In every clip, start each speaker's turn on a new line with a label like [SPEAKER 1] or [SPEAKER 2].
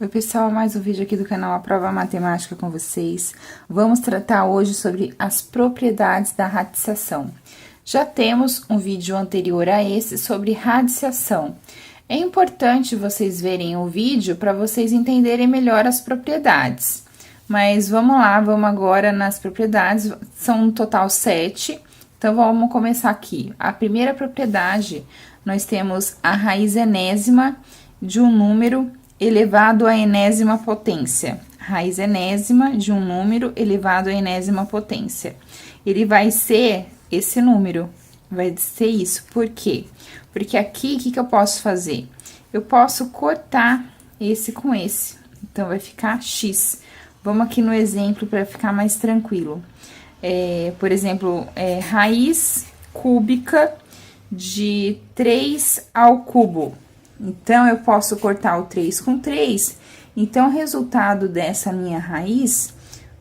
[SPEAKER 1] Oi, pessoal, mais um vídeo aqui do canal Aprova Matemática com vocês. Vamos tratar hoje sobre as propriedades da radiciação. Já temos um vídeo anterior a esse sobre radiciação. É importante vocês verem o vídeo para vocês entenderem melhor as propriedades. Mas vamos lá, vamos agora nas propriedades, são no total 7. Então, vamos começar aqui. A primeira propriedade, nós temos a raiz enésima de um número elevado à enésima potência. Raiz enésima de um número elevado à enésima potência. Ele vai ser esse número, vai ser isso. Por quê? Porque aqui, o que eu posso fazer? Eu posso cortar esse com esse. Então, vai ficar x. Vamos aqui no exemplo para ficar mais tranquilo. Por exemplo, raiz cúbica de 3 ao cubo. Então, eu posso cortar o 3 com 3. Então, o resultado dessa minha raiz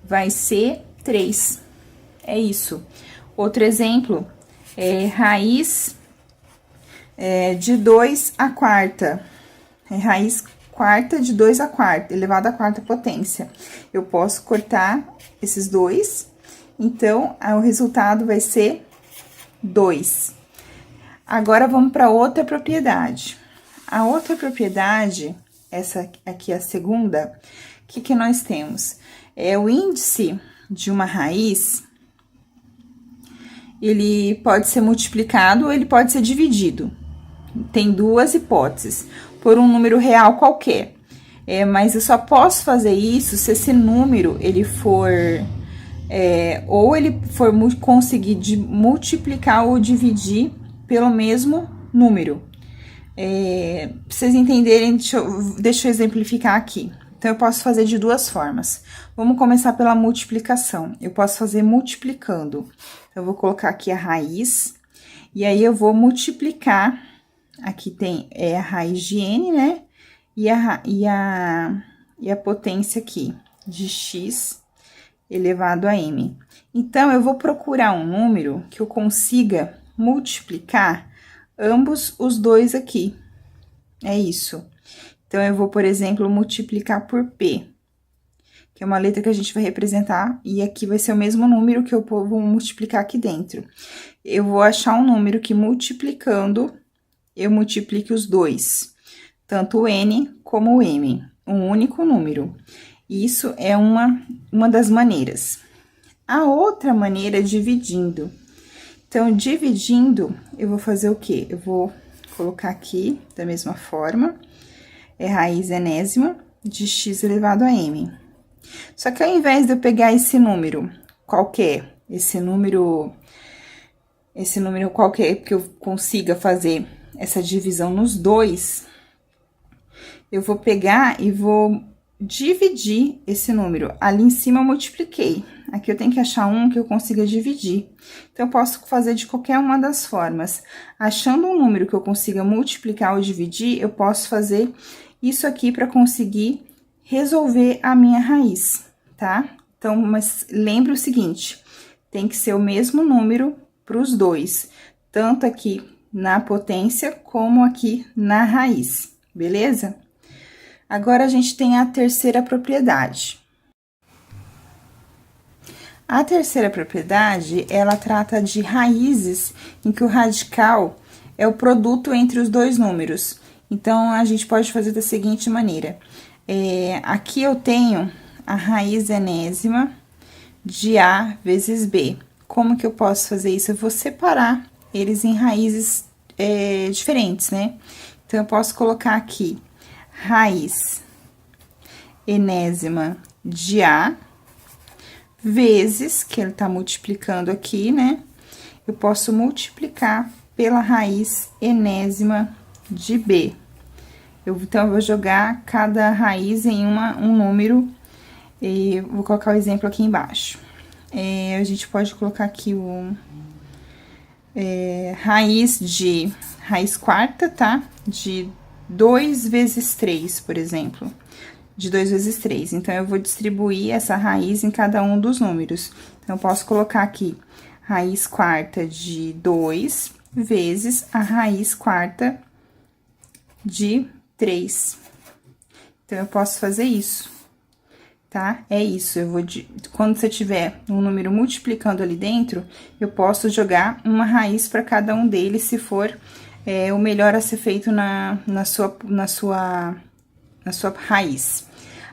[SPEAKER 1] vai ser 3. É isso. Outro exemplo, raiz de 2 à quarta. Raiz quarta de 2 à quarta, elevado à quarta potência. Eu posso cortar esses dois, então, o resultado vai ser 2. Agora, vamos para outra propriedade. A outra propriedade, essa aqui é a segunda, o que nós temos? O índice de uma raiz, ele pode ser multiplicado ou ele pode ser dividido. Tem duas hipóteses, por um número real qualquer. Mas eu só posso fazer isso se esse número, ele for... ou ele for conseguir multiplicar ou dividir pelo mesmo número. Pra vocês entenderem, deixa eu exemplificar aqui. Então, eu posso fazer de duas formas. Vamos começar pela multiplicação. Eu posso fazer multiplicando. Eu vou colocar aqui a raiz, e aí eu vou multiplicar. Aqui tem a raiz de n, né? E a potência aqui, de x elevado a m. Então, eu vou procurar um número que eu consiga multiplicar ambos os dois aqui. É isso. Então, eu vou, por exemplo, multiplicar por P, que é uma letra que a gente vai representar, e aqui vai ser o mesmo número que eu vou multiplicar aqui dentro. Eu vou achar um número que, multiplicando, eu multiplique os dois, tanto o N como o M, um único número. Isso é uma das maneiras. A outra maneira é dividindo. Então, dividindo, eu vou fazer o quê? Eu vou colocar aqui, da mesma forma, raiz enésima de x elevado a m. Só que ao invés de eu pegar esse número qualquer, esse número qualquer, que eu consiga fazer essa divisão nos dois, eu vou pegar e vou dividir esse número. Ali em cima eu multipliquei. Aqui eu tenho que achar um que eu consiga dividir. Então, eu posso fazer de qualquer uma das formas. Achando um número que eu consiga multiplicar ou dividir, eu posso fazer isso aqui para conseguir resolver a minha raiz, tá? Então, mas lembre o seguinte, tem que ser o mesmo número para os dois, tanto aqui na potência como aqui na raiz, beleza? Agora, a gente tem a terceira propriedade. A terceira propriedade, ela trata de raízes em que o radical é o produto entre os dois números. Então, a gente pode fazer da seguinte maneira. Aqui eu tenho a raiz enésima de A vezes B. Como que eu posso fazer isso? Eu vou separar eles em raízes diferentes, né? Então, eu posso colocar aqui raiz enésima de A vezes, que ele tá multiplicando aqui, né? Eu posso multiplicar pela raiz enésima de B. Então, eu vou jogar cada raiz em um número, e vou colocar o exemplo aqui embaixo. A gente pode colocar aqui raiz quarta, tá? De 2 vezes 3, por exemplo. De 2 vezes 3. Então, eu vou distribuir essa raiz em cada um dos números. Então, eu posso colocar aqui raiz quarta de 2 vezes a raiz quarta de 3. Então, eu posso fazer isso, tá? É isso, quando você tiver um número multiplicando ali dentro, eu posso jogar uma raiz para cada um deles, se for o melhor a ser feito na sua raiz.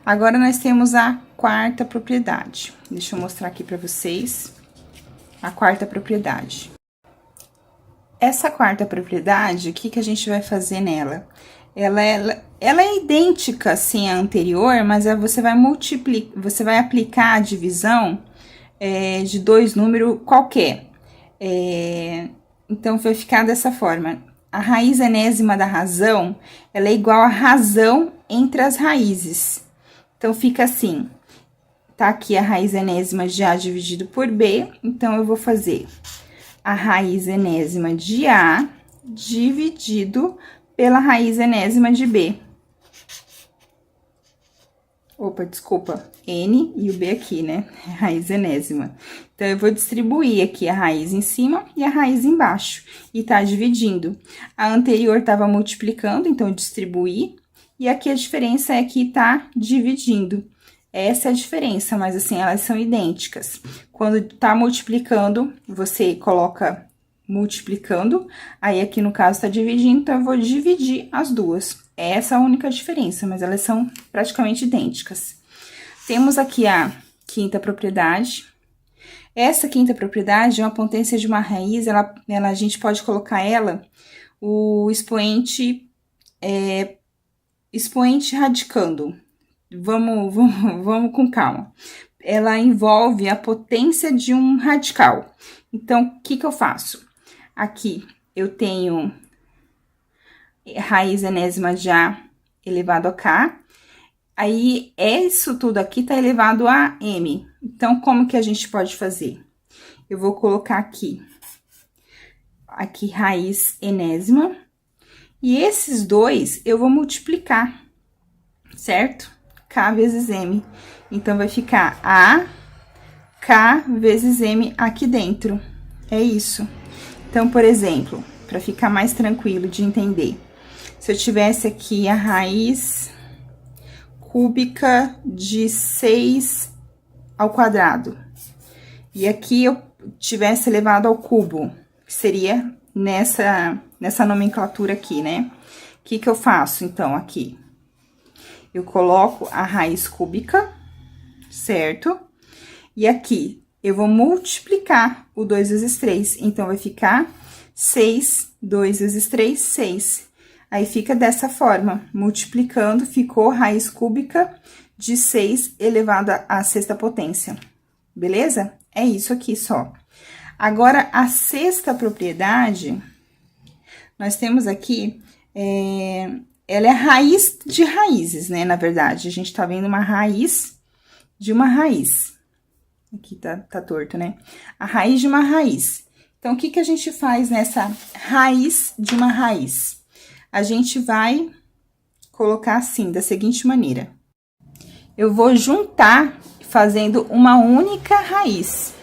[SPEAKER 1] Agora, nós temos a quarta propriedade. Deixa eu mostrar aqui para vocês a quarta propriedade. Essa quarta propriedade, o que a gente vai fazer nela? Ela é idêntica, assim, à anterior, mas você vai aplicar a divisão de dois números qualquer. Então, vai ficar dessa forma. A raiz enésima da razão, ela é igual à razão entre as raízes. Então, fica assim, tá aqui a raiz enésima de A dividido por B, então, eu vou fazer a raiz enésima de A dividido pela raiz enésima de B. Opa, desculpa, N e o B aqui, né? Raiz enésima. Então, eu vou distribuir aqui a raiz em cima e a raiz embaixo. E tá dividindo. A anterior tava multiplicando, então, eu distribuí. E aqui a diferença é que tá dividindo. Essa é a diferença, mas assim, elas são idênticas. Quando tá multiplicando, você coloca multiplicando. Aí, aqui no caso, tá dividindo, então, eu vou dividir as duas. Essa é a única diferença, mas elas são praticamente idênticas. Temos aqui a quinta propriedade. Essa quinta propriedade é uma potência de uma raiz, a gente pode colocar ela, o expoente radicando. Vamos com calma. Ela envolve a potência de um radical. Então, o que eu faço? Aqui, eu tenho raiz enésima de A elevado a K. Aí, isso tudo aqui tá elevado a M. Então, como que a gente pode fazer? Eu vou colocar aqui raiz enésima. E esses dois, eu vou multiplicar, certo? K vezes M. Então, vai ficar A, K vezes M aqui dentro. É isso. Então, por exemplo, para ficar mais tranquilo de entender, se eu tivesse aqui a raiz cúbica de 6 ao quadrado, e aqui eu tivesse elevado ao cubo, que seria nessa nomenclatura aqui, né? O que eu faço, então, aqui? Eu coloco a raiz cúbica, certo? E aqui, eu vou multiplicar o 2 vezes 3, então, vai ficar 6, 2 vezes 3, 6. Aí, fica dessa forma, multiplicando, ficou raiz cúbica de 6 elevado à sexta potência, beleza? É isso aqui só. Agora, a sexta propriedade, nós temos aqui, ela é raiz de raízes, né? Na verdade, a gente tá vendo uma raiz de uma raiz. Aqui tá torto, né? A raiz de uma raiz. Então, o que a gente faz nessa raiz de uma raiz? A gente vai colocar assim, da seguinte maneira. Eu vou juntar fazendo uma única raiz.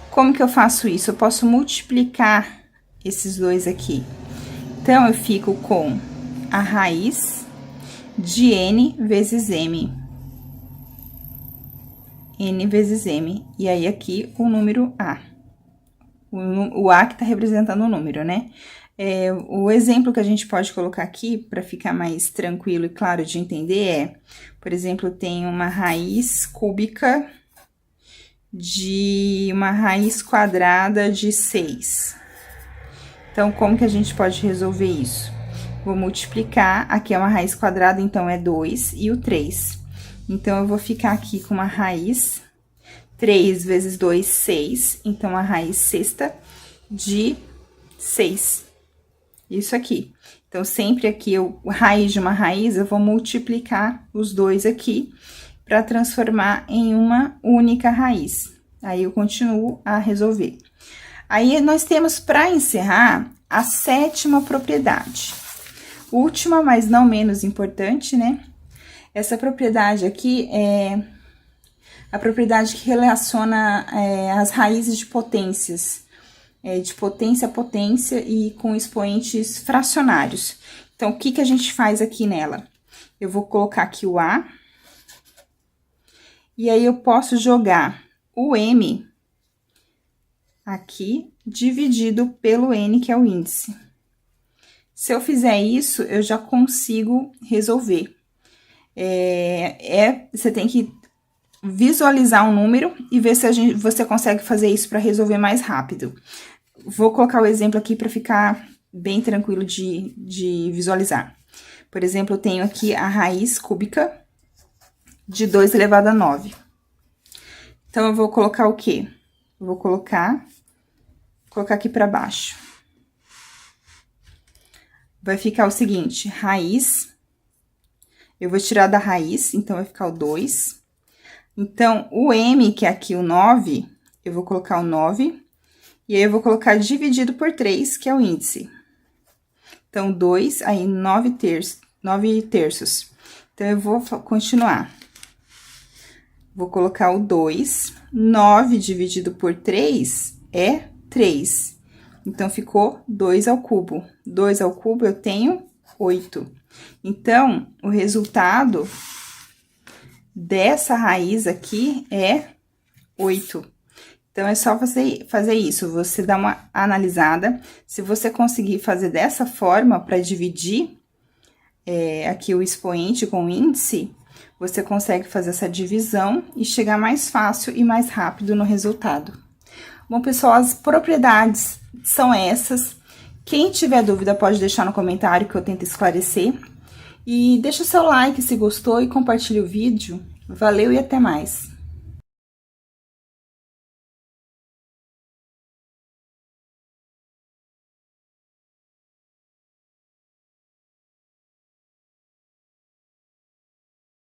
[SPEAKER 1] Como que eu faço isso? Eu posso multiplicar esses dois aqui. Então, eu fico com a raiz de N vezes M. N vezes M. E aí, aqui, o número A. O A que tá representando o número, né? O exemplo que a gente pode colocar aqui, para ficar mais tranquilo e claro de entender, por exemplo, tem uma raiz cúbica de uma raiz quadrada de 6. Então, como que a gente pode resolver isso? Vou multiplicar, aqui é uma raiz quadrada, então, é 2, e o 3. Então, eu vou ficar aqui com uma raiz, 3 vezes 2, 6, então, a raiz sexta de 6. Isso aqui. Então, sempre aqui, raiz de uma raiz, eu vou multiplicar os dois aqui, para transformar em uma única raiz. Aí, eu continuo a resolver. Aí, nós temos, para encerrar, a sétima propriedade. Última, mas não menos importante, né? Essa propriedade aqui é a propriedade que relaciona as raízes de potências. De potência a potência e com expoentes fracionários. Então, o que a gente faz aqui nela? eu vou colocar aqui o A. E aí, eu posso jogar o M aqui, dividido pelo N, que é o índice. Se eu fizer isso, eu já consigo resolver. Você tem que visualizar um número e ver se você consegue fazer isso para resolver mais rápido. Vou colocar o exemplo aqui para ficar bem tranquilo de visualizar. Por exemplo, eu tenho aqui a raiz cúbica de 2 elevado a 9. Então, eu vou colocar o quê? Eu vou colocar aqui para baixo. Vai ficar o seguinte, raiz, eu vou tirar da raiz, então vai ficar o 2. Então, o M, que é aqui o 9, eu vou colocar o 9, e aí eu vou colocar dividido por 3, que é o índice. Então, 2, aí 9 terços. Então, eu vou continuar. Vou colocar o 2, 9 dividido por 3 é 3. Então, ficou 2 ao cubo. 2 ao cubo, eu tenho 8. Então, o resultado dessa raiz aqui é 8. Então, é só você fazer isso, você dá uma analisada. Se você conseguir fazer dessa forma para dividir aqui o expoente com o índice, você consegue fazer essa divisão e chegar mais fácil e mais rápido no resultado. Bom, pessoal, as propriedades são essas. Quem tiver dúvida pode deixar no comentário que eu tento esclarecer. E deixa o seu like se gostou e compartilhe o vídeo. Valeu e até mais!